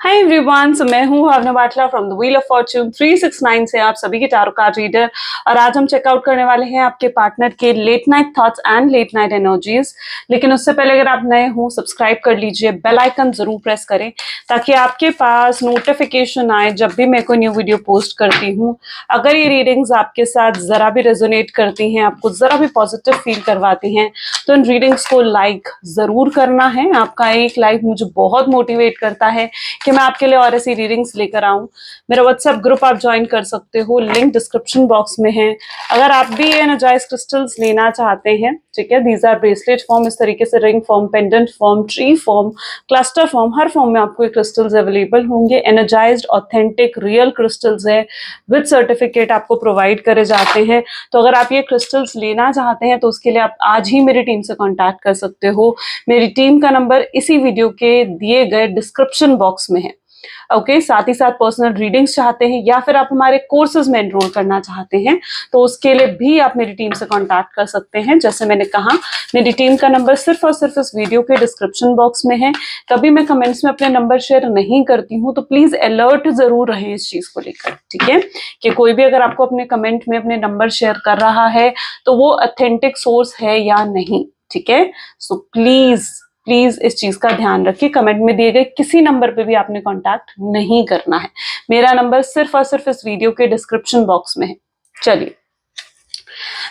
Hi everyone, so मैं हूँ Bhavna Batla from the wheel of fortune 369 से आप सभी के टारो कार्ड रीडर। और आज हम चेकआउट करने वाले हैं आपके पार्टनर के late night thoughts and late night energies. लेकिन उससे पहले अगर आप नए हो सब्सक्राइब कर लीजिए, बेल आइकन जरूर प्रेस करें ताकि आपके पास नोटिफिकेशन आए जब भी मैं कोई न्यू वीडियो पोस्ट करती हूँ। अगर ये रीडिंग्स आपके साथ जरा भी रेजोनेट करती हैं, आपको जरा भी पॉजिटिव फील करवाती हैं, तो इन रीडिंग्स को लाइक जरूर करना है। आपका एक लाइक मुझे बहुत मोटिवेट करता है कि मैं आपके लिए और ऐसी रीडिंग्स लेकर आऊं। मेरा व्हाट्सएप ग्रुप आप ज्वाइन कर सकते हो, लिंक डिस्क्रिप्शन बॉक्स में है। अगर आप भी एनर्जाइज क्रिस्टल्स लेना चाहते हैं, ठीक है, दीज आर ब्रेसलेट फॉर्म, इस तरीके से ring form, pendant form, tree form, cluster form, हर फॉर्म में आपको ये क्रिस्टल्स अवेलेबल होंगे। एनर्जाइज्ड ऑथेंटिक रियल क्रिस्टल्स है, विद सर्टिफिकेट आपको प्रोवाइड करे जाते हैं। तो अगर आप ये क्रिस्टल्स लेना चाहते हैं तो उसके लिए आप आज ही मेरी टीम से कॉन्टैक्ट कर सकते हो। मेरी टीम का नंबर इसी वीडियो के दिए गए डिस्क्रिप्शन बॉक्स में है। ओके, साथ ही साथ पर्सनल रीडिंग्स चाहते हैं या फिर आप हमारे कोर्सेज में एनरोल करना चाहते हैं तो उसके लिए भी आप मेरी टीम से कांटेक्ट कर सकते हैं। जैसे मैंने कहा, मेरी टीम का नंबर सिर्फ और सिर्फ इस वीडियो के डिस्क्रिप्शन बॉक्स में है। कभी मैं कमेंट्स में अपने नंबर शेयर नहीं करती हूँ, तो प्लीज अलर्ट जरूर रहें इस चीज को लेकर, ठीक है, कि कोई भी अगर आपको अपने कमेंट में अपने नंबर शेयर कर रहा है तो वो ऑथेंटिक सोर्स है या नहीं, ठीक है। सो प्लीज प्लीज इस चीज का ध्यान रखिए, कमेंट में दिए गए किसी नंबर पे भी आपने कांटेक्ट नहीं करना है। मेरा नंबर सिर्फ और सिर्फ इस वीडियो के डिस्क्रिप्शन बॉक्स में है। चलिए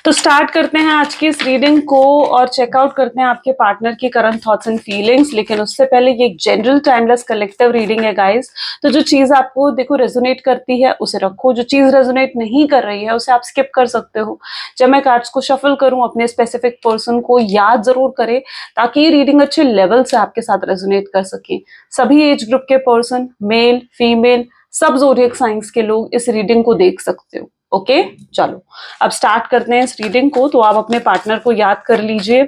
तो स्टार्ट करते हैं आज की इस रीडिंग को और चेकआउट करते हैं आपके पार्टनर की करंट थॉट्स एंड फीलिंग्स। लेकिन उससे पहले ये एक जनरल टाइमलेस कलेक्टिव रीडिंग है गाइस। तो जो चीज आपको देखो रेजोनेट करती है उसे रखो, जो चीज रेजोनेट नहीं कर रही है उसे आप स्किप कर सकते हो। जब मैं कार्ड्स को शफल करूं, अपने स्पेसिफिक पर्सन को याद जरूर करें ताकि ये रीडिंग अच्छे लेवल से आपके साथ रेजोनेट कर सके। सभी एज ग्रुप के पर्सन, मेल फीमेल, सब ज़ोडिएक साइंस के लोग इस रीडिंग को देख सकते हो। ओके, चलो अब स्टार्ट करते हैं इस रीडिंग को। तो आप अपने पार्टनर को याद कर लीजिए,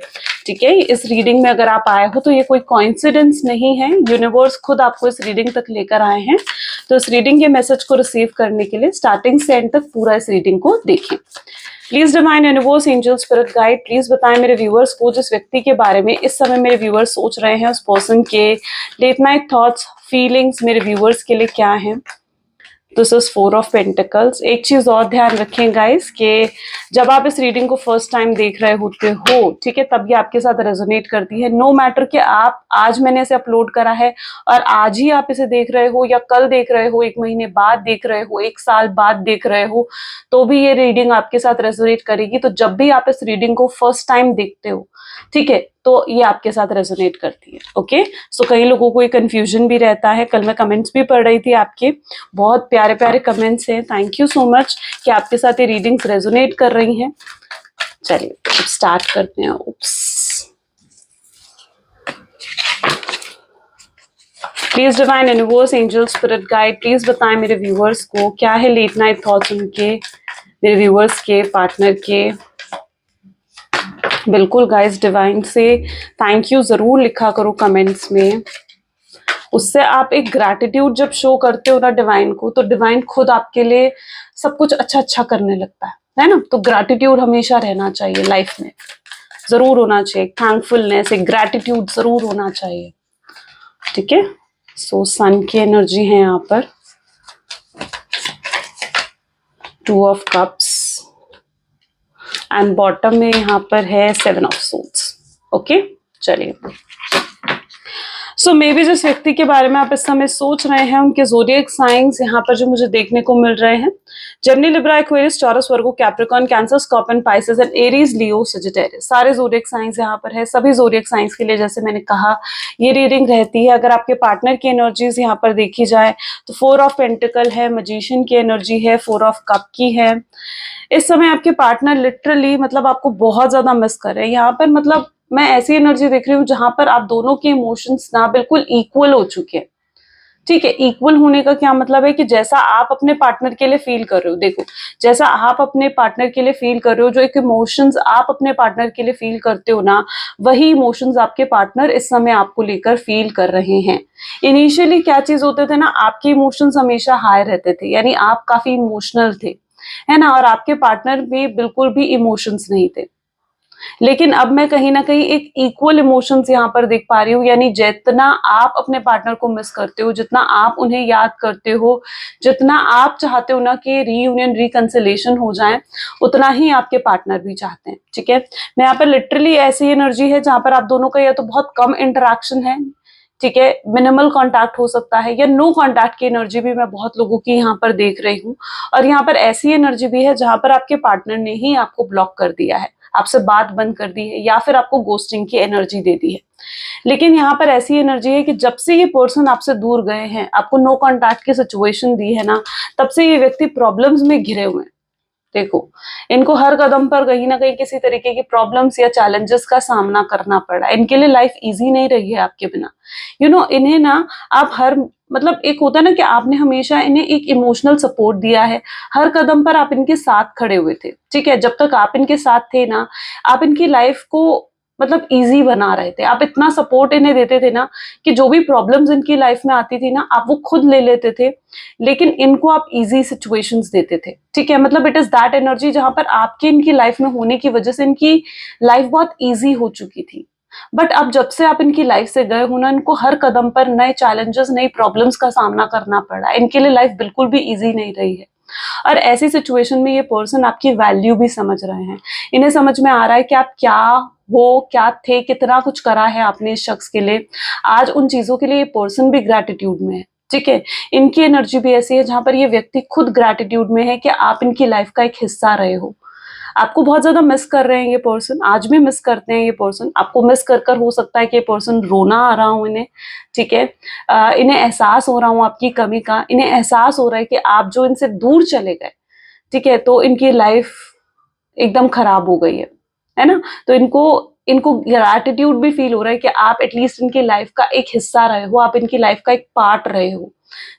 ठीक है। इस रीडिंग में अगर आप आए हो तो ये कोई कोइंसिडेंस नहीं है, यूनिवर्स खुद आपको इस रीडिंग तक लेकर आए हैं। तो इस रीडिंग के मैसेज को रिसीव करने के लिए स्टार्टिंग से एंड तक पूरा इस रीडिंग को देखें। Please divine universe, angel, spirit guide, please बताएं मेरे व्यूअर्स को जिस व्यक्ति के बारे में इस समय मेरे व्यूअर्स सोच रहे हैं, उस पर्सन के लेट नाइट थॉट्स फीलिंग्स मेरे व्यूअर्स के लिए क्या है। This is 4 of pentacles. एक चीज और ध्यान रखें गाइस कि जब आप इस रीडिंग को फर्स्ट टाइम देख रहे होते हो, ठीक है, तब ये आपके साथ रेजोनेट करती है। नो मैटर कि आप आज मैंने इसे अपलोड करा है और आज ही आप इसे देख रहे हो या कल देख रहे हो, 1 महीने बाद देख रहे हो, 1 साल बाद देख रहे हो, तो भी ये रीडिंग आपके साथ रेजोनेट करेगी। तो जब भी आप इस रीडिंग को फर्स्ट टाइम देखते हो, ठीक है, तो ये आपके साथ रेजोनेट करती है। ओके, सो कई लोगों को ये कंफ्यूजन भी रहता है। कल मैं कमेंट्स भी पढ़ रही थी, आपके बहुत प्यारे प्यारे कमेंट्स हैं। थैंक यू सो मच कि आपके साथ ये रीडिंग्स रेजोनेट कर रही हैं। चलिए अब स्टार्ट करते हैं। Please divine universe, angel, spirit guide, please बताएं मेरे व्यूअर्स को क्या है लेट नाइट थॉट्स उनके, मेरे व्यूअर्स के, पार्टनर के। बिल्कुल गाइस, डिवाइन से थैंक यू जरूर लिखा करो कमेंट्स में। उससे आप एक ग्रैटिट्यूड जब शो करते हो ना डिवाइन को, तो डिवाइन खुद आपके लिए सब कुछ अच्छा अच्छा करने लगता है ना। तो ग्रैटिट्यूड हमेशा रहना चाहिए लाइफ में, जरूर होना चाहिए। थैंकफुलनेस, एक ग्रैटिट्यूड जरूर होना चाहिए, ठीक है। सो सन की एनर्जी है यहाँ पर, 2 ऑफ कप्स एंड बॉटम में यहाँ पर है 7 ऑफ सोर्ड्स। ओके, चलिए। सो मे बी जिस व्यक्ति के बारे में आप इस समय सोच रहे हैं उनके ज़ोडिएक साइंस यहाँ पर जो मुझे देखने को मिल रहे हैं, Gemini, Libra, Aquarius, taurus, Virgo, Capricorn, cancer, scorpion, Pisces and Aries, Leo, Sagittarius, सारे ज़ोडिएक साइंस यहाँ पर है। सभी ज़ोडिएक साइंस के लिए जैसे मैंने कहा ये रीडिंग रहती है। अगर आपके पार्टनर की एनर्जीज यहाँ पर देखी जाए तो 4 ऑफ पेंटिकल है, मजीशियन की एनर्जी है, 4 ऑफ कप की है। इस समय आपके पार्टनर लिटरली मतलब आपको बहुत ज्यादा मिस कर रहे हैं यहाँ पर। मतलब मैं ऐसी एनर्जी देख रही हूँ जहां पर आप दोनों के इमोशंस ना बिल्कुल इक्वल हो चुके हैं, ठीक है। इक्वल होने का क्या मतलब है कि जैसा आप अपने पार्टनर के लिए फील कर रहे हो, देखो जैसा आप अपने पार्टनर के लिए फील कर रहे हो, जो एक इमोशंस आप अपने पार्टनर के लिए फील करते हो ना, वही इमोशंस आपके पार्टनर इस समय आपको लेकर फील कर रहे हैं। इनिशियली क्या चीज होते थे ना, आपके इमोशंस हमेशा हाई रहते थे, यानी आप काफी इमोशनल थे, है ना, और आपके पार्टनर में बिल्कुल भी इमोशंस नहीं थे। लेकिन अब मैं कहीं ना कहीं एक इक्वल इमोशंस यहाँ पर देख पा रही हूँ, यानी जितना आप अपने पार्टनर को मिस करते हो, जितना आप उन्हें याद करते हो, जितना आप चाहते हो ना कि रीयूनियन रिकंसिलेशन हो जाए, उतना ही आपके पार्टनर भी चाहते हैं। ठीक है, मैं यहाँ पर लिटरली ऐसी एनर्जी है जहां पर आप दोनों का या तो बहुत कम इंटरेक्शन है, ठीक है, मिनिमल कांटेक्ट हो सकता है, या नो कांटेक्ट की एनर्जी भी मैं बहुत लोगों की यहाँ पर देख रही हूँ। और यहाँ पर ऐसी एनर्जी भी है जहां पर आपके पार्टनर ने ही आपको ब्लॉक कर दिया है, आपसे बात बंद कर दी है, या फिर आपको घोस्टिंग की एनर्जी दे दी है। लेकिन यहाँ पर ऐसी एनर्जी है कि जब से ये पर्सन आपसे दूर गए हैं, आपको नो कांटेक्ट की सिचुएशन दी है ना, तब से ये व्यक्ति प्रॉब्लम्स में घिरे हुए हैं। देखो, इनको हर कदम पर कहीं ना कहीं किसी तरीके की प्रॉब्लम्स या चैलेंजेस का सामना करना पड़ा। इनके लिए लाइफ इजी नहीं रही है आपके बिना। इन्हें ना आप हर मतलब एक होता है ना कि आपने हमेशा इन्हें एक इमोशनल सपोर्ट दिया है, हर कदम पर आप इनके साथ खड़े हुए थे। ठीक है, जब तक आप इनके साथ थे ना, आप इनकी लाइफ को मतलब इजी बना रहे थे, आप इतना सपोर्ट इन्हें देते थे ना कि जो भी प्रॉब्लम्स इनकी लाइफ में आती थी ना, आप वो खुद ले लेते थे, लेकिन इनको आप इजी सिचुएशंस देते थे। ठीक है, मतलब इट इज दैट एनर्जी जहां पर आपके इनकी लाइफ में होने की वजह से इनकी लाइफ बहुत इजी हो चुकी थी। बट अब जब से आप इनकी लाइफ से गए हो ना, इनको हर कदम पर नए चैलेंजेस, नई प्रॉब्लम्स का सामना करना पड़ा। इनके लिए लाइफ बिल्कुल भी इजी नहीं रही है। और ऐसी सिचुएशन में ये पर्सन आपकी वैल्यू भी समझ रहे हैं। इन्हें समझ में आ रहा है कि आप क्या हो, क्या थे, कितना कुछ करा है आपने इस शख्स के लिए। आज उन चीजों के लिए ये पर्सन भी ग्रैटिट्यूड में है। ठीक है, इनकी एनर्जी भी ऐसी है जहां पर ये व्यक्ति खुद ग्रैटिट्यूड में है कि आप इनकी लाइफ का एक हिस्सा रहे हो। आपको बहुत ज्यादा मिस कर रहे हैं ये पर्सन, आज भी मिस करते हैं ये पर्सन आपको। मिस कर हो सकता है कि ये पर्सन रोना आ रहा हो इन्हें। ठीक है, इन्हें एहसास हो रहा हूं आपकी कमी का, इन्हें एहसास हो रहा है कि आप जो इनसे दूर चले गए, ठीक है, तो इनकी लाइफ एकदम खराब हो गई है ना। तो इनको इनको ग्रैटिट्यूड भी फील हो रहा है कि आप एटलीस्ट इनकी लाइफ का एक हिस्सा रहे हो, आप इनकी लाइफ का एक पार्ट रहे हो।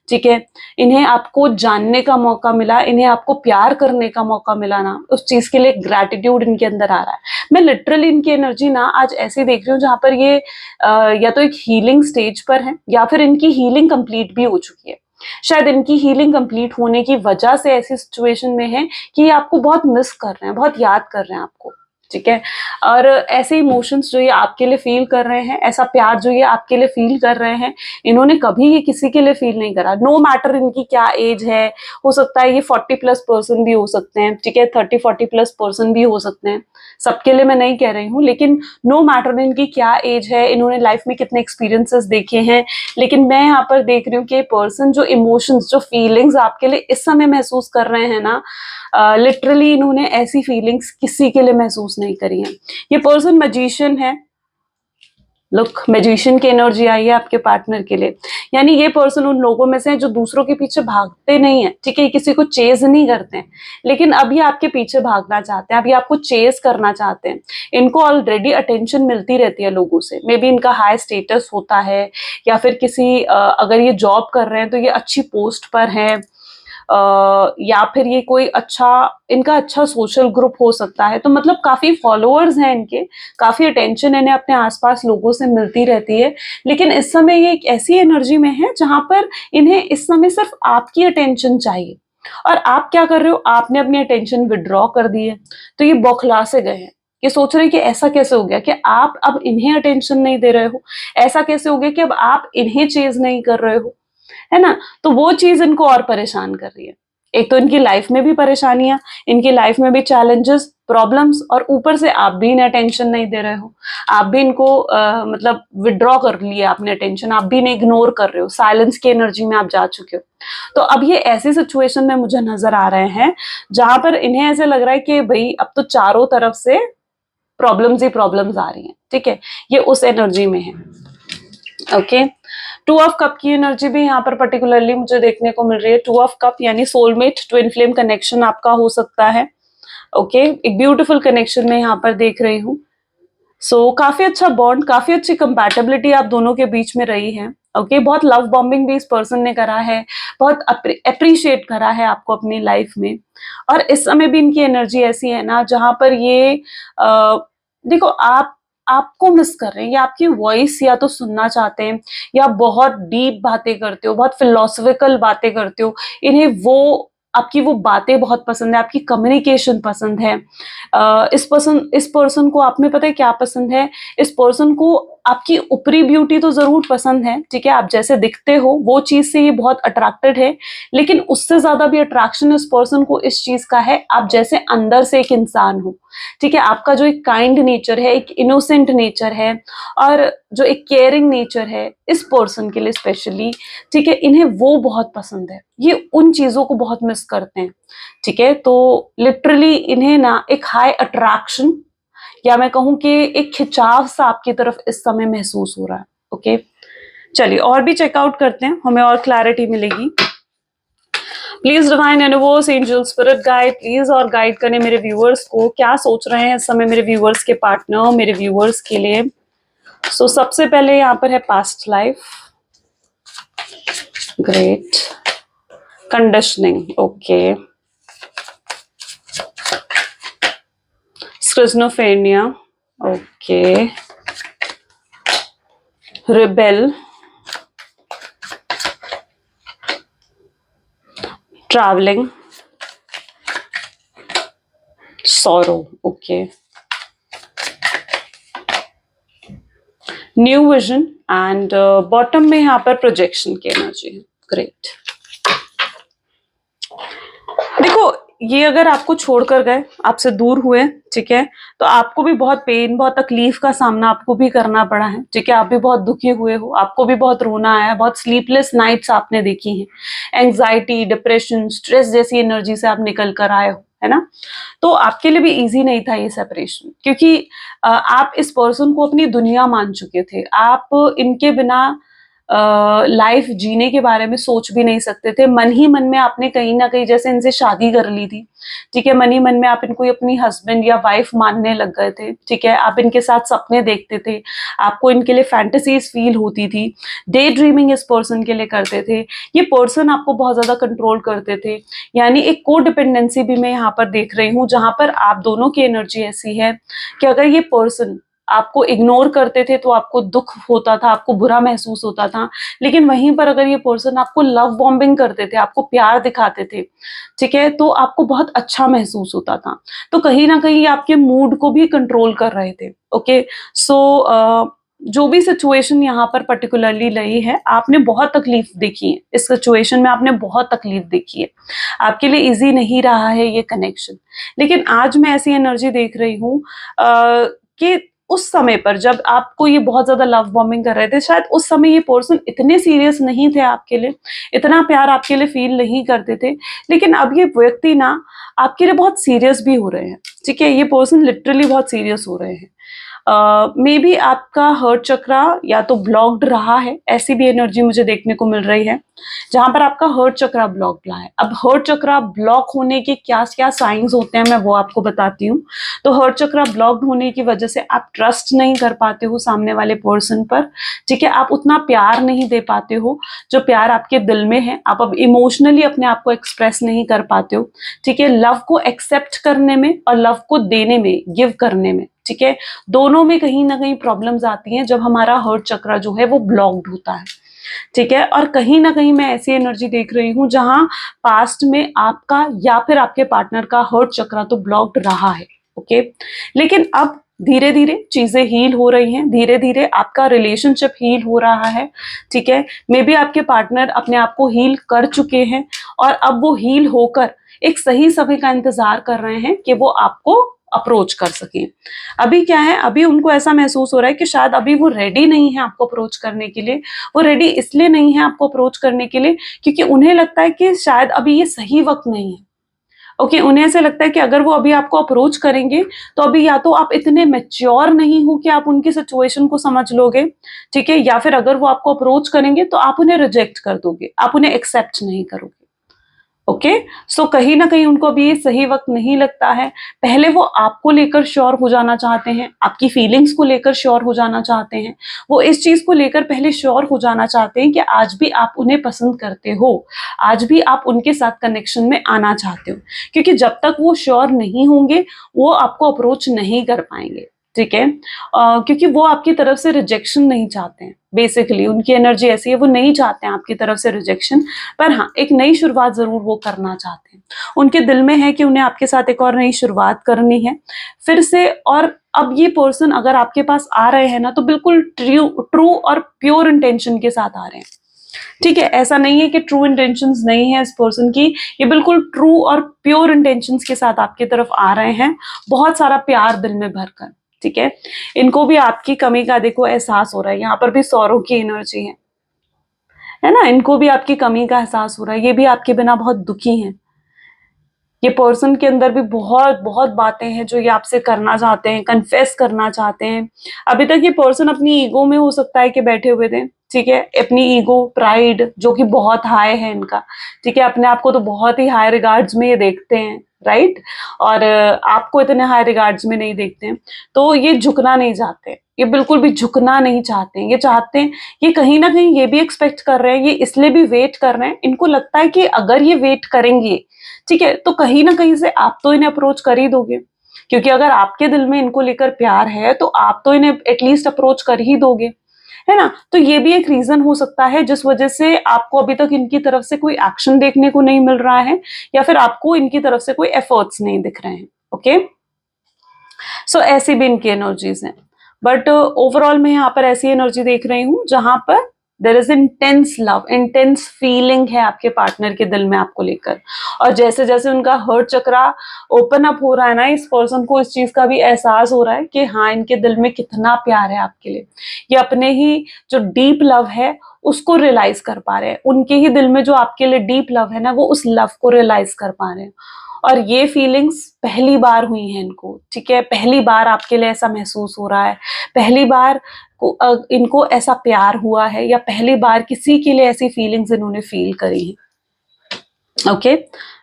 ठीक है, इन्हें आपको जानने का मौका मिला, इन्हें आपको प्यार करने का मौका मिला ना, उस चीज के लिए ग्रैटिट्यूड इनके अंदर आ रहा है। मैं लिटरली इनकी एनर्जी ना आज ऐसे देख रही हूँ जहां पर ये या तो एक हीलिंग स्टेज पर है, या फिर इनकी हीलिंग कंप्लीट भी हो चुकी है। शायद इनकी हीलिंग कंप्लीट होने की वजह से ऐसी सिचुएशन में है कि ये आपको बहुत मिस कर रहे हैं, बहुत याद कर रहे हैं आपको। ठीक है, और ऐसे इमोशंस जो ये आपके लिए फील कर रहे हैं, ऐसा प्यार जो ये आपके लिए फील कर रहे हैं, इन्होंने कभी ये किसी के लिए फील नहीं करा। नो मैटर इनकी क्या एज है, हो सकता है ये 40+ पर्सन भी हो सकते हैं, ठीक है, 30-40+ पर्सन भी हो सकते हैं, सबके लिए मैं नहीं कह रही हूँ। लेकिन नो मैटर इनकी क्या एज है, इन्होंने लाइफ में कितने एक्सपीरियंसेस देखे हैं, लेकिन मैं यहाँ पर देख रही हूँ कि पर्सन जो इमोशंस, जो फीलिंग्स आपके लिए इस समय महसूस कर रहे हैं ना, लिटरली इन्होंने ऐसी फीलिंग्स किसी के लिए महसूस नहीं करी है। ये पर्सन मैजिशियन है। लुक, मैजिशियन की एनर्जी आई है आपके पार्टनर के लिए। यानी ये पर्सन उन लोगों में से है जो दूसरों के पीछे भागते नहीं है, ठीक है, किसी को चेज नहीं करते हैं, लेकिन अभी आपके पीछे भागना चाहते हैं, अभी आपको चेज करना चाहते हैं। इनको ऑलरेडी अटेंशन मिलती रहती है लोगों से, मे बी इनका हाई स्टेटस होता है, या फिर किसी अगर ये जॉब कर रहे हैं तो ये अच्छी पोस्ट पर है, या फिर ये कोई इनका अच्छा सोशल ग्रुप हो सकता है। तो मतलब काफी फॉलोअर्स हैं इनके, काफी अटेंशन इन्हें अपने आसपास लोगों से मिलती रहती है। लेकिन इस समय ये एक ऐसी एनर्जी में है जहां पर इन्हें इस समय सिर्फ आपकी अटेंशन चाहिए। और आप क्या कर रहे हो, आपने अपनी अटेंशन विड्रॉ कर दी है। तो ये बौखला से गए हैं, ये सोच रहे हैं कि ऐसा कैसे हो गया कि आप अब इन्हें अटेंशन नहीं दे रहे हो, ऐसा कैसे हो गया कि अब आप इन्हें चेज नहीं कर रहे हो, है ना। तो वो चीज इनको और परेशान कर रही है। एक तो इनकी लाइफ में भी परेशानियां, इनकी लाइफ में भी चैलेंजेस, प्रॉब्लम्स, और ऊपर से आप भी इन्हें अटेंशन नहीं दे रहे हो। आप भी इनको मतलब विड्रॉ कर लिया आपने अटेंशन, आप भी इन्हें इग्नोर कर रहे हो, साइलेंस की एनर्जी में आप जा चुके हो। तो अब ये ऐसी सिचुएशन में मुझे नजर आ रहे हैं जहां पर इन्हें ऐसे लग रहा है कि भाई अब तो चारों तरफ से प्रॉब्लम्स ही प्रॉब्लम्स आ रही हैं। ठीक है, ये उस एनर्जी में है। ओके, 2 ऑफ कप की एनर्जी भी यहाँ पर पर्टिकुलरली मुझे देखने को मिल रही है। 2 ऑफ कप यानी सोलमेट, ट्विन फ्लेम कनेक्शन आपका हो सकता है। ओके, एक ब्यूटीफुल कनेक्शन में यहाँ पर देख रही हूँ। सो काफी अच्छा बॉन्ड, काफी अच्छी कंपैटिबिलिटी आप दोनों के बीच में रही है। ओके, बहुत लव बॉम्बिंग भी इस पर्सन ने करा है, बहुत अप्रिशिएट करा है आपको अपनी लाइफ में। और इस समय भी इनकी एनर्जी ऐसी है ना जहां पर ये देखो, आपको मिस कर रहे हैं, या आपकी वॉइस या तो सुनना चाहते हैं, या बहुत डीप बातें करते हो, बहुत फिलोसफिकल बातें करते हो, इन्हें वो आपकी वो बातें बहुत पसंद है, आपकी कम्युनिकेशन पसंद है। इस पर्सन को आप में पता है क्या पसंद है, इस पर्सन को आपकी ऊपरी ब्यूटी तो जरूर पसंद है, ठीक है, आप जैसे दिखते हो वो चीज से ये बहुत अट्रैक्टेड है, लेकिन उससे ज्यादा भी अट्रैक्शन इस पर्सन को इस चीज का है आप जैसे अंदर से एक इंसान हो, ठीक है, आपका जो एक काइंड नेचर है, एक इनोसेंट नेचर है, और जो एक केयरिंग नेचर है इस पर्सन के लिए स्पेशली, ठीक है, इन्हें वो बहुत पसंद है, ये उन चीजों को बहुत मिस करते हैं, ठीक है। तो लिटरली इन्हें ना एक हाई अट्रैक्शन, या मैं कहूं कि एक खिंचाव सा आपकी तरफ इस समय महसूस हो रहा है। ओके, चलिए और भी चेकआउट करते हैं, हमें और क्लैरिटी मिलेगी। Please divine universe, angel, spirit guide please और गाइड करें मेरे व्यूअर्स को, क्या सोच रहे हैं इस समय मेरे व्यूअर्स के पार्टनर मेरे व्यूअर्स के लिए। सो सबसे पहले यहाँ पर है past life, great, conditioning, okay, schizophrenia, okay, rebel, travelling, sorrow, okay, new vision and bottom में यहाँ पर प्रोजेक्शन की एनर्जी है, ग्रेट। देखो ये अगर आपको छोड़कर गए, आपसे दूर हुए, ठीक है, तो आपको भी बहुत पेन, बहुत तकलीफ का सामना आपको भी करना पड़ा है, ठीक है, आप भी बहुत दुखी हुए हो, आपको भी बहुत रोना आया है, बहुत स्लीपलेस नाइट्स आपने देखी हैं, एंजाइटी, डिप्रेशन, स्ट्रेस जैसी एनर्जी से आप निकल कर आए हो, है ना। तो आपके लिए भी इजी नहीं था ये सेपरेशन, क्योंकि आप इस पर्सन को अपनी दुनिया मान चुके थे, आप इनके बिना लाइफ जीने के बारे में सोच भी नहीं सकते थे। मन ही मन में आपने कहीं ना कहीं जैसे इनसे शादी कर ली थी, ठीक है, मन ही मन में आप इनको अपनी हस्बैंड या वाइफ मानने लग गए थे, ठीक है, आप इनके साथ सपने देखते थे, आपको इनके लिए फैंटेसीज फील होती थी, डे ड्रीमिंग इस पर्सन के लिए करते थे, ये पर्सन आपको बहुत ज्यादा कंट्रोल करते थे, यानी एक को डिपेंडेंसी भी मैं यहाँ पर देख रही हूँ, जहां पर आप दोनों की एनर्जी ऐसी है कि अगर ये पर्सन आपको इग्नोर करते थे तो आपको दुख होता था, आपको बुरा महसूस होता था, लेकिन वहीं पर अगर ये पर्सन आपको लव बॉम्बिंग करते थे, आपको प्यार दिखाते थे, ठीक है, तो आपको बहुत अच्छा महसूस होता था। तो कहीं ना कहीं आपके मूड को भी कंट्रोल कर रहे थे। ओके, सो जो भी सिचुएशन यहाँ पर पर्टिकुलरली रही है, आपने बहुत तकलीफ देखी है इस सिचुएशन में, आपने बहुत तकलीफ देखी है, आपके लिए इजी नहीं रहा है ये कनेक्शन। लेकिन आज मैं ऐसी एनर्जी देख रही हूँ कि उस समय पर जब आपको ये बहुत ज्यादा लव बॉम्बिंग कर रहे थे, शायद उस समय ये पर्सन इतने सीरियस नहीं थे आपके लिए, इतना प्यार आपके लिए फील नहीं करते थे, लेकिन अब ये व्यक्ति ना आपके लिए बहुत सीरियस भी हो रहे हैं, ठीक है, ये पर्सन लिटरली बहुत सीरियस हो रहे हैं। मे बी आपका हर्ट चक्रा या तो ब्लॉक्ड रहा है, ऐसी भी एनर्जी मुझे देखने को मिल रही है, जहां पर आपका हर्ट चक्रा ब्लॉक रहा है। अब हर्ट चक्रा ब्लॉक होने के क्या क्या साइंस होते हैं मैं वो आपको बताती हूँ। तो हर्ट चक्रा ब्लॉक होने की वजह से आप ट्रस्ट नहीं कर पाते हो सामने वाले पर्सन पर, ठीक है, आप उतना प्यार नहीं दे पाते हो जो प्यार आपके दिल में है, आप अब इमोशनली अपने आप को एक्सप्रेस नहीं कर पाते हो, ठीक है, लव को एक्सेप्ट करने में और लव को देने में, गिव करने में, ठीक है, दोनों में कहीं ना कहीं प्रॉब्लम्स आती हैं जब हमारा हर्ट चक्रा जो है वो ब्लॉक्ड होता है, ठीक है। और कहीं ना कहीं मैं ऐसी एनर्जी देख रही हूं जहां पास्ट में आपका या फिर आपके पार्टनर का हर्ट चक्रा तो ब्लॉक्ड रहा है, ओके, लेकिन अब धीरे धीरे चीजें हील हो रही हैं, धीरे धीरे आपका रिलेशनशिप हील हो रहा है, ठीक है, मे बी आपके पार्टनर अपने आप को हील कर चुके हैं और अब वो हील होकर एक सही समय का इंतजार कर रहे हैं कि वो आपको अप्रोच कर सके। अभी क्या है, अभी उनको ऐसा महसूस हो रहा है कि शायद अभी वो रेडी नहीं है आपको अप्रोच करने के लिए। वो रेडी इसलिए नहीं है आपको अप्रोच करने के लिए क्योंकि उन्हें लगता है कि शायद अभी ये सही वक्त नहीं है। ओके, उन्हें ऐसे लगता है कि अगर वो अभी आपको अप्रोच करेंगे तो अभी या तो आप इतने मैच्योर नहीं हो कि आप उनकी सिचुएशन को समझ लोगे, ठीक है, या फिर अगर वो आपको अप्रोच करेंगे तो आप उन्हें रिजेक्ट कर दोगे, आप उन्हें एक्सेप्ट नहीं करोगे। ओके, सो कहीं ना कहीं उनको अभी ये सही वक्त नहीं लगता है। पहले वो आपको लेकर श्योर हो जाना चाहते हैं, आपकी फीलिंग्स को लेकर श्योर हो जाना चाहते हैं, वो इस चीज को लेकर पहले श्योर हो जाना चाहते हैं कि आज भी आप उन्हें पसंद करते हो, आज भी आप उनके साथ कनेक्शन में आना चाहते हो, क्योंकि जब तक वो श्योर नहीं होंगे वो आपको अप्रोच नहीं कर पाएंगे, ठीक है, क्योंकि वो आपकी तरफ से रिजेक्शन नहीं चाहते हैं, बेसिकली उनकी एनर्जी ऐसी है, वो नहीं चाहते हैं आपकी तरफ से रिजेक्शन, पर हाँ एक नई शुरुआत जरूर वो करना चाहते हैं। उनके दिल में है कि उन्हें आपके साथ एक और नई शुरुआत करनी है फिर से। और अब ये पर्सन अगर आपके पास आ रहे हैं ना तो बिल्कुल ट्रू और प्योर इंटेंशन के साथ आ रहे हैं, ठीक है। ऐसा नहीं है कि ट्रू इंटेंशंस नहीं है इस पर्सन की, ये बिल्कुल ट्रू और प्योर इंटेंशंस के साथ आपकी तरफ आ रहे हैं, बहुत सारा प्यार दिल में भरकर, ठीक है। इनको भी आपकी कमी का देखो एहसास हो रहा है, यहाँ पर भी सौरों की एनर्जी है ना, इनको भी आपकी कमी का एहसास हो रहा है, ये भी आपके बिना बहुत दुखी हैं। ये पर्सन के अंदर भी बहुत बहुत बातें हैं जो ये आपसे करना चाहते हैं, कन्फेस करना चाहते हैं। अभी तक ये पर्सन अपनी ईगो में हो सकता है कि बैठे हुए थे, ठीक है, अपनी ईगो प्राइड जो कि बहुत हाई है इनका, ठीक है, अपने आप को तो बहुत ही हाई रिगार्ड्स में ये देखते हैं, राइट, और आपको इतने हाई रिगार्ड्स में नहीं देखते हैं। तो ये झुकना नहीं चाहते, ये बिल्कुल भी झुकना नहीं चाहते हैं, ये चाहते हैं, ये कहीं ना कहीं ये भी एक्सपेक्ट कर रहे हैं, ये इसलिए भी वेट कर रहे हैं, इनको लगता है कि अगर ये वेट करेंगे, ठीक है, तो कहीं ना कहीं से आप तो इन्हें अप्रोच कर ही दोगे, क्योंकि अगर आपके दिल में इनको लेकर प्यार है तो आप तो इन्हें एटलीस्ट अप्रोच कर ही दोगे, है ना। तो ये भी एक रीजन हो सकता है जिस वजह से आपको अभी तक इनकी तरफ से कोई एक्शन देखने को नहीं मिल रहा है, या फिर आपको इनकी तरफ से कोई एफर्ट्स नहीं दिख रहे हैं। ओके, सो ऐसी भी इनकी एनर्जीज हैं, बट ओवरऑल मैं यहाँ पर ऐसी एनर्जी देख रही हूँ जहां पर there is intense love, intense feeling है आपके पार्टनर के दिल में आपको लेकर। और जैसे जैसे उनका हर्ट चक्रा ओपन अप हो रहा है ना, इस पर्सन को इस चीज का भी एहसास हो रहा है कि हाँ इनके दिल में कितना प्यार है आपके लिए, ये अपने ही जो डीप लव है उसको रियलाइज कर पा रहे हैं, उनके ही दिल में जो आपके लिए डीप लव है ना वो उस लव को रियलाइज कर पा रहे हैं। और ये फीलिंग्स पहली बार हुई हैं इनको, ठीक है, पहली बार आपके लिए ऐसा महसूस हो रहा है, पहली बार इनको ऐसा प्यार हुआ है, या पहली बार किसी के लिए ऐसी फीलिंग्स इन्होंने फील करी है। ओके,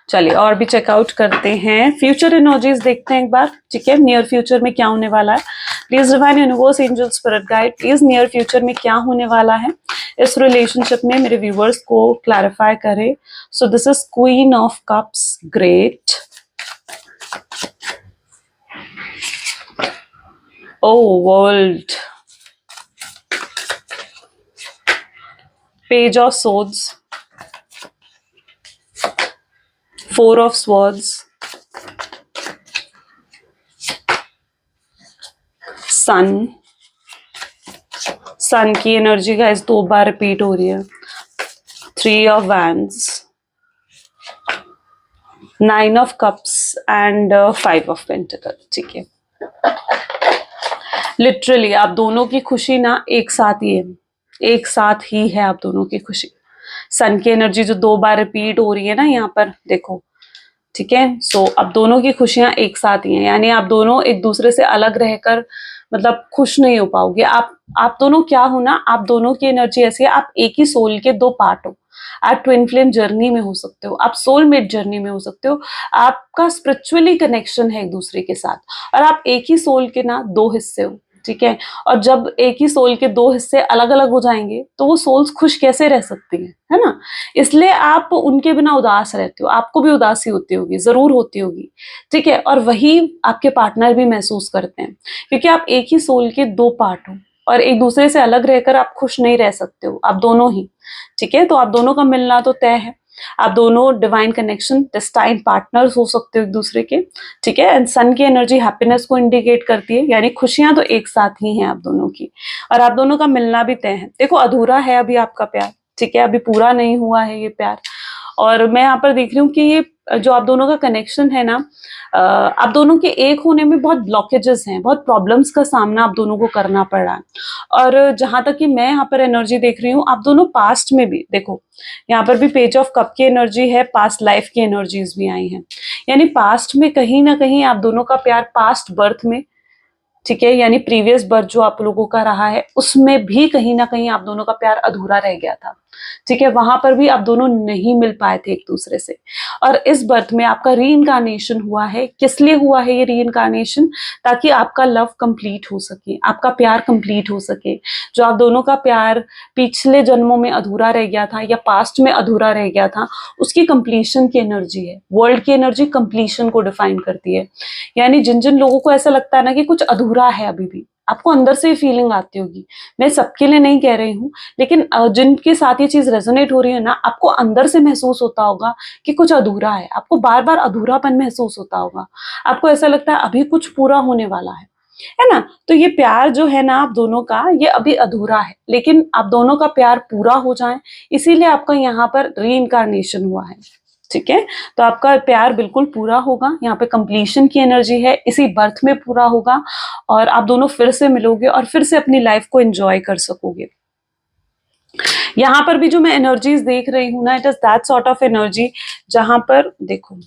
चलिए और भी चेकआउट करते हैं, फ्यूचर एनर्जीज देखते हैं एक बार, ठीक है, नियर फ्यूचर में क्या होने वाला है। Please divine universe, angel, spirit guide, please near future में क्या होने वाला है इस रिलेशनशिप में, मेरे व्यूवर्स को क्लैरिफाई करें। So this is queen of cups, great. Oh world, page of swords, four of swords, sun, sun की एनर्जी का इस 2 बार रिपीट हो रही है, 3 of wands, 9 of cups and 5 of pentacle, ठीक है। लिटरली आप दोनों की खुशी ना एक साथ ही है, एक साथ ही है आप दोनों की खुशी। सन की एनर्जी जो 2 बार रिपीट हो रही है ना यहाँ पर देखो, ठीक है। सो अब दोनों की खुशियां एक साथ ही हैं, यानी आप दोनों एक दूसरे से अलग रहकर मतलब खुश नहीं हो पाओगे। आप दोनों क्या हो ना, आप दोनों की एनर्जी ऐसी है, आप एक ही सोल के 2 पार्ट हो, आप ट्विन फ्लेम जर्नी में हो सकते हो, आप सोलमेट जर्नी में हो सकते हो, आपका स्पिरिचुअली कनेक्शन है एक दूसरे के साथ, और आप एक ही सोल के ना 2 हिस्से हो, ठीक है। और जब एक ही सोल के 2 हिस्से अलग अलग हो जाएंगे तो वो सोल्स खुश कैसे रह सकती हैं, है ना। इसलिए आप उनके बिना उदास रहते हो, आपको भी उदासी होती होगी, जरूर होती होगी, ठीक है। और वही आपके पार्टनर भी महसूस करते हैं, क्योंकि आप एक ही सोल के 2 पार्ट हो और एक दूसरे से अलग रहकर आप खुश नहीं रह सकते हो, आप दोनों ही, ठीक है। तो आप दोनों का मिलना तो तय है, आप दोनों डिवाइन कनेक्शन, डेस्टाइन पार्टनर्स हो सकते हो एक दूसरे के, ठीक है। एंड सन की एनर्जी हैप्पीनेस को इंडिकेट करती है, यानी खुशियां तो एक साथ ही हैं आप दोनों की, और आप दोनों का मिलना भी तय है। देखो अधूरा है अभी आपका प्यार, ठीक है, अभी पूरा नहीं हुआ है ये प्यार। और मैं यहाँ पर देख रही हूँ कि ये जो आप दोनों का कनेक्शन है ना, आप दोनों के एक होने में बहुत ब्लॉकेजेस हैं, बहुत प्रॉब्लम्स का सामना आप दोनों को करना पड़ रहा है। और जहां तक कि मैं यहाँ पर एनर्जी देख रही हूँ, आप दोनों पास्ट में भी देखो, यहाँ पर भी पेज ऑफ कप की एनर्जी है, पास्ट लाइफ की एनर्जीज भी आई हैं, यानी पास्ट में कहीं ना कहीं आप दोनों का प्यार पास्ट बर्थ में, ठीक है, यानी प्रीवियस बर्थ जो आप लोगों का रहा है उसमें भी कहीं ना कहीं आप दोनों का प्यार अधूरा रह गया था, ठीक है, वहां पर भी आप दोनों नहीं मिल पाए थे एक दूसरे से। और इस बर्थ में आपका रीइंकार्नेशन हुआ है, किस लिए हुआ है ये रीइंकार्नेशन, ताकि आपका लव कंप्लीट हो सके, आपका प्यार कंप्लीट हो सके। जो आप दोनों का प्यार पिछले जन्मों में अधूरा रह गया था या पास्ट में अधूरा रह गया था, उसकी कंप्लीशन की एनर्जी है। वर्ल्ड की एनर्जी कंप्लीशन को डिफाइन करती है, यानी जिन जिन लोगों को ऐसा लगता है ना कि कुछ अधूरा है अभी भी, आपको अंदर से फीलिंग आती होगी। मैं सबके लिए नहीं कह रही हूँ, लेकिन जिनके साथ ये चीज रेजोनेट हो रही है ना, आपको अंदर से महसूस होता होगा कि कुछ अधूरा है, आपको बार बार अधूरापन महसूस होता होगा, आपको ऐसा लगता है अभी कुछ पूरा होने वाला है ना। तो ये प्यार जो है ना आप दोनों का, ये अभी अधूरा है, लेकिन आप दोनों का प्यार पूरा हो जाए, इसीलिए आपका यहाँ पर री इनकारनेशन हुआ है। ठीक है, तो आपका प्यार बिल्कुल पूरा होगा, यहाँ पे कंप्लीशन की एनर्जी है, इसी बर्थ में पूरा होगा और आप दोनों फिर से मिलोगे और फिर से अपनी लाइफ को एंजॉय कर सकोगे। यहाँ पर भी जो मैं एनर्जीज देख रही हूँ ना, it is that sort of energy जहां पर देखो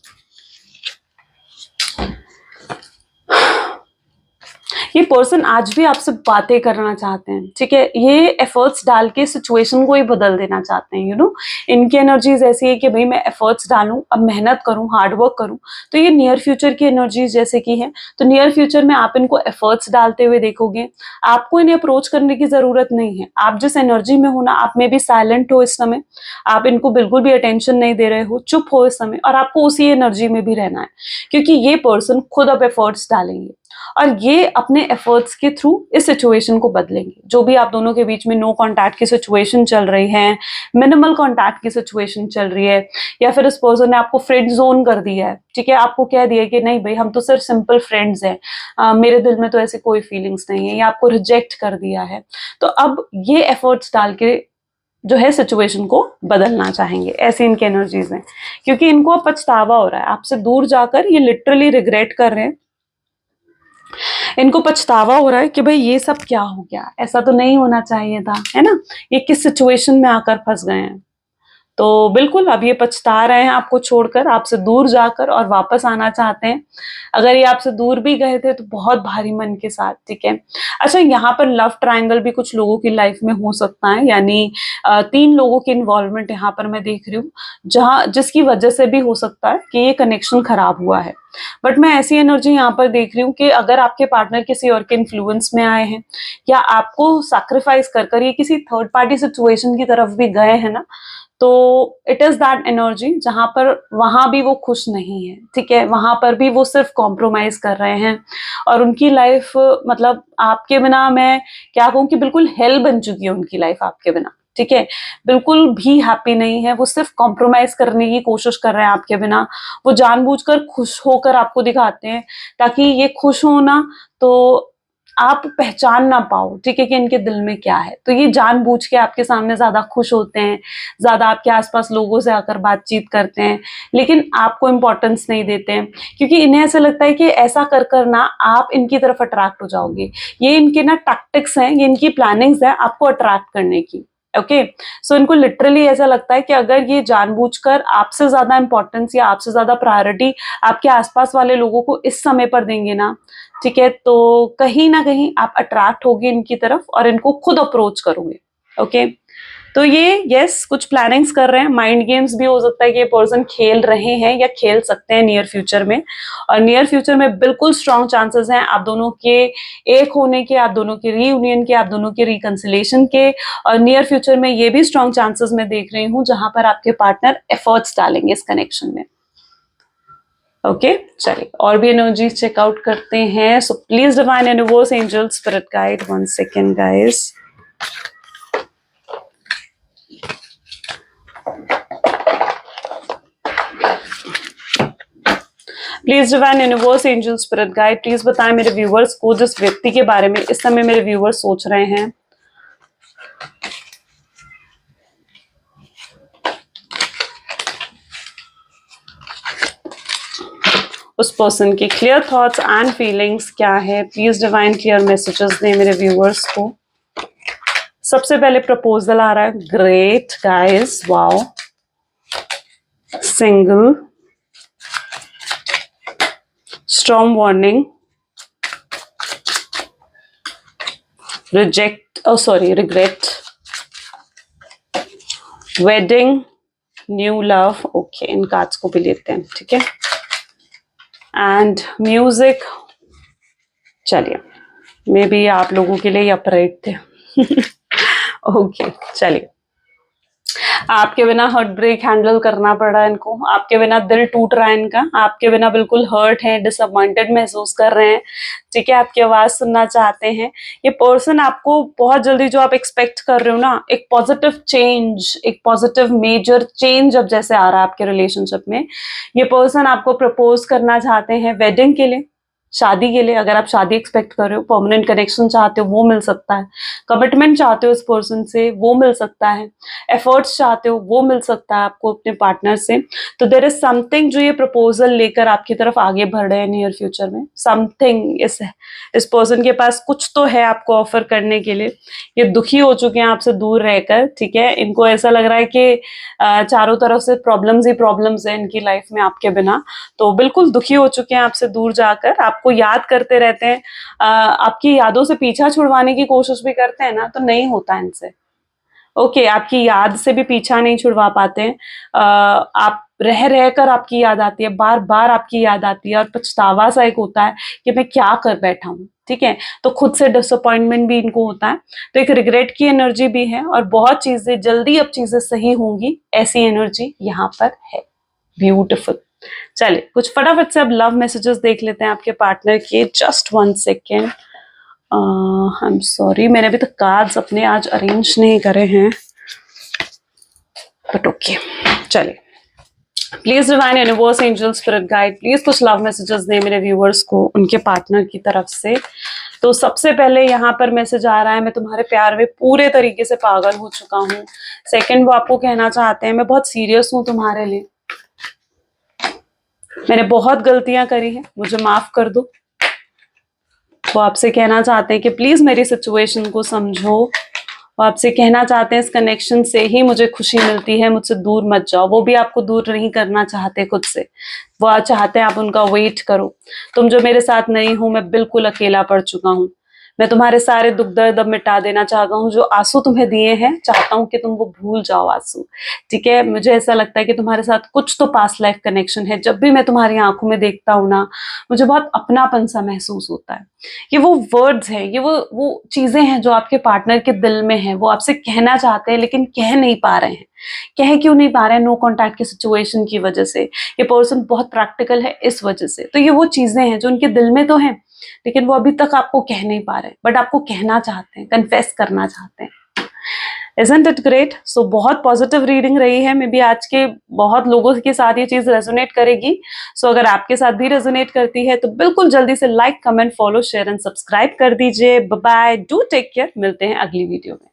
ये पर्सन आज भी आपसे बातें करना चाहते हैं। ठीक है, ये एफर्ट्स डाल के सिचुएशन को ही बदल देना चाहते हैं। इनकी एनर्जीज ऐसी है कि भाई मैं एफर्ट्स डालूं, अब मेहनत करूं, हार्डवर्क करूं। तो ये नियर फ्यूचर की एनर्जीज जैसे की है, तो नियर फ्यूचर में आप इनको एफर्ट्स डालते हुए देखोगे। आपको इन्हें अप्रोच करने की जरूरत नहीं है। आप जिस एनर्जी में हो ना, आप में भी साइलेंट हो इस समय, आप इनको बिल्कुल भी अटेंशन नहीं दे रहे हो, चुप हो इस समय, और आपको उसी एनर्जी में भी रहना है, क्योंकि ये पर्सन खुद अब एफर्ट्स डालेंगे और ये अपने एफर्ट्स के थ्रू इस सिचुएशन को बदलेंगे। जो भी आप दोनों के बीच में नो कांटेक्ट की सिचुएशन चल रही है, मिनिमल कांटेक्ट की सिचुएशन चल रही है, या फिर इस पर्सन ने आपको फ्रेंड जोन कर दिया है। ठीक है, आपको कह दिया कि नहीं भाई हम तो सिर्फ सिंपल फ्रेंड्स हैं, मेरे दिल में तो ऐसी कोई फीलिंग्स नहीं है, या आपको रिजेक्ट कर दिया है। तो अब ये एफर्ट्स डाल के जो है सिचुएशन को बदलना चाहेंगे, ऐसी इनकी एनर्जीज हैं। क्योंकि इनको अब पछतावा हो रहा है, आपसे दूर जाकर ये लिटरली रिग्रेट कर रहे हैं। इनको पछतावा हो रहा है कि भाई ये सब क्या हो गया, ऐसा तो नहीं होना चाहिए था, है ना, ये किस सिचुएशन में आकर फंस गए हैं। तो बिल्कुल अब ये पछता रहे हैं आपको छोड़कर, आपसे दूर जाकर, और वापस आना चाहते हैं। अगर ये आपसे दूर भी गए थे तो बहुत भारी मन के साथ। ठीक है, अच्छा यहाँ पर लव ट्रायंगल भी कुछ लोगों की लाइफ में हो सकता है, यानी 3 लोगों की इन्वॉल्वमेंट यहाँ पर मैं देख रही हूँ, जहाँ जिसकी वजह से भी हो सकता है कि ये कनेक्शन खराब हुआ है। बट मैं ऐसी एनर्जी यहाँ पर देख रही हूँ कि अगर आपके पार्टनर किसी और के इन्फ्लुएंस में आए हैं, या आपको सैक्रिफाइस कर कर ये किसी थर्ड पार्टी सिचुएशन की तरफ भी गए हैं ना, तो इट इज दैट एनर्जी जहां पर वहां भी वो खुश नहीं है। ठीक है, वहां पर भी वो सिर्फ कॉम्प्रोमाइज कर रहे हैं, और उनकी लाइफ मतलब आपके बिना, मैं क्या कहूँ कि बिल्कुल हेल बन चुकी है उनकी लाइफ आपके बिना। ठीक है, बिल्कुल भी हैप्पी नहीं है, वो सिर्फ कॉम्प्रोमाइज करने की कोशिश कर रहे हैं आपके बिना। वो जानबूझकर खुश होकर आपको दिखाते हैं ताकि ये खुश हो ना, तो आप पहचान ना पाओ। ठीक है, कि इनके दिल में क्या है। तो ये जानबूझ के आपके सामने ज्यादा खुश होते हैं, ज्यादा आपके आसपास लोगों से आकर बातचीत करते हैं, लेकिन आपको इंपॉर्टेंस नहीं देते हैं, क्योंकि इन्हें ऐसा लगता है कि ऐसा कर कर ना आप इनकी तरफ अट्रैक्ट हो जाओगे। ये इनके ना टैक्टिक्स हैं, ये इनकी प्लानिंग्स हैं आपको अट्रैक्ट करने की। ओके, सो इनको लिटरली ऐसा लगता है कि अगर ये जानबूझकर आपसे ज्यादा इंपॉर्टेंस या आपसे ज्यादा प्रायोरिटी आपके आसपास वाले लोगों को इस समय पर देंगे ना, ठीक है, तो कहीं ना कहीं आप अट्रैक्ट होगे इनकी तरफ और इनको खुद अप्रोच करोगे। ओके, तो ये यस कुछ प्लानिंग्स कर रहे हैं, माइंड गेम्स भी हो सकता है कि ये पर्सन खेल रहे हैं या खेल सकते हैं नियर फ्यूचर में। और नियर फ्यूचर में बिल्कुल स्ट्रॉन्ग चांसेस हैं आप दोनों के एक होने के, आप दोनों के रीयूनियन के, आप दोनों के रिकंसिलेशन के। और नियर फ्यूचर में ये भी स्ट्रॉन्ग चांसेस मैं देख रही हूँ जहां पर आपके पार्टनर एफर्ट्स डालेंगे इस कनेक्शन में। ओके, चलिए और भी एनर्जीज चेकआउट करते हैं। So please divine universe, angel, spirit guide, 1 second guys. Please divine universe, angel, spirit guide, please बताएं मेरे व्यूवर्स को जिस व्यक्ति के बारे में इस समय मेरे व्यूवर्स सोच रहे हैं। उस पर्सन के क्लियर थॉट्स एंड फीलिंग्स क्या है। प्लीज डिवाइन क्लियर मैसेजेस दें मेरे व्यूवर्स को। सबसे पहले प्रपोजल आ रहा है, great guys, wow, single, strong warning, regret, wedding, new love. Okay, इन कार्ड्स को भी लेते हैं। ठीक है, एंड म्यूजिक। चलिए, मे बी आप लोगों के लिए अपराइट थे। ओके, चलिए आपके बिना हार्ट ब्रेक हैंडल करना पड़ रहा है इनको, आपके बिना दिल टूट रहा है इनका, आपके बिना बिल्कुल हर्ट है, डिसअपॉइंटेड महसूस कर रहे हैं, ठीक है, आपकी आवाज सुनना चाहते हैं। ये पर्सन आपको बहुत जल्दी, जो आप एक्सपेक्ट कर रहे हो ना, एक पॉजिटिव चेंज, एक पॉजिटिव मेजर चेंज अब जैसे आ रहा है आपके रिलेशनशिप में, ये पर्सन आपको प्रपोज करना चाहते हैं वेडिंग के लिए, शादी के लिए। अगर आप शादी एक्सपेक्ट कर रहे हो, परमानेंट कनेक्शन चाहते हो, वो मिल सकता है। कमिटमेंट चाहते हो इस पर्सन से, वो मिल सकता है। एफर्ट्स चाहते हो, वो मिल सकता है आपको अपने पार्टनर से। तो देयर इज समथिंग जो ये प्रपोजल लेकर आपकी तरफ आगे बढ़ रहे हैं नियर फ्यूचर में। समथिंग इस पर्सन के पास कुछ तो है आपको ऑफर करने के लिए। ये दुखी हो चुके हैं आपसे दूर रहकर, ठीक है। इनको ऐसा लग रहा है कि चारों तरफ से प्रॉब्लम्स ही प्रॉब्लम्स है इनकी लाइफ में आपके बिना। तो बिल्कुल दुखी हो चुके हैं आपसे दूर जाकर, आपको याद करते रहते हैं, आपकी यादों से पीछा छुड़वाने की कोशिश भी करते हैं ना, तो नहीं होता इनसे। ओके, आपकी याद से भी पीछा नहीं छुड़वा पाते हैं। आप रह रह कर आपकी याद आती है, बार बार आपकी याद आती है, और पछतावा सा एक होता है कि मैं क्या कर बैठा हूँ, ठीक है। तो खुद से डिसअपॉइंटमेंट भी इनको होता है, तो एक रिग्रेट की एनर्जी भी है, और बहुत चीजें जल्दी अब चीजें सही होंगी, ऐसी एनर्जी यहाँ पर है। ब्यूटिफुल। चलिए कुछ फटाफट से अब लव मैसेजेस देख लेते हैं आपके पार्टनर के। Just 1 second. I am sorry, मैंने अभी तक कार्ड्स अपने आज अरेंज नहीं करे हैं, बट ओके। चलिए, please divine universe, angel, spirit guide, please कुछ लव मैसेजेस दे मेरे व्यूअर्स को उनके पार्टनर की तरफ से। तो सबसे पहले यहाँ पर मैसेज आ रहा है, मैं तुम्हारे प्यार में पूरे तरीके से पागल हो चुका हूँ। सेकंड, वो आपको कहना चाहते हैं, मैं बहुत सीरियस हूँ तुम्हारे लिए, मैंने बहुत गलतियां करी हैं, मुझे माफ कर दो। वो आपसे कहना चाहते हैं कि प्लीज मेरी सिचुएशन को समझो। वो आपसे कहना चाहते हैं, इस कनेक्शन से ही मुझे खुशी मिलती है, मुझसे दूर मत जाओ। वो भी आपको दूर नहीं करना चाहते खुद से, वो चाहते हैं आप उनका वेट करो। तुम जो मेरे साथ नहीं हो, मैं बिल्कुल अकेला पड़ चुका हूँ। मैं तुम्हारे सारे दुख दर्द अब मिटा देना चाहता हूँ। जो आंसू तुम्हें दिए हैं, चाहता हूँ कि तुम वो भूल जाओ आंसू, ठीक है। मुझे ऐसा लगता है कि तुम्हारे साथ कुछ तो पास्ट लाइफ कनेक्शन है। जब भी मैं तुम्हारी आंखों में देखता हूँ ना, मुझे बहुत अपनापन सा महसूस होता है। ये वो वर्ड्स हैं, ये वो चीजें हैं जो आपके पार्टनर के दिल में है, वो आपसे कहना चाहते हैं लेकिन कह नहीं पा रहे हैं। कह क्यों नहीं पा रहे हैं? नो कॉन्टैक्ट की सिचुएशन की वजह से। ये पर्सन बहुत प्रैक्टिकल है इस वजह से। तो ये वो चीजें हैं जो उनके दिल में तो हैं, लेकिन वो अभी तक आपको कह नहीं पा रहे, बट आपको कहना चाहते हैं, कन्फेस करना चाहते हैं। Isn't it great? So बहुत पॉजिटिव रीडिंग रही है। मे बी आज के बहुत लोगों के साथ ये चीज रेजोनेट करेगी। सो अगर आपके साथ भी रेजोनेट करती है तो बिल्कुल जल्दी से like, comment, follow, share and subscribe कर दीजिए। Bye bye, do take care. मिलते हैं अगली वीडियो में।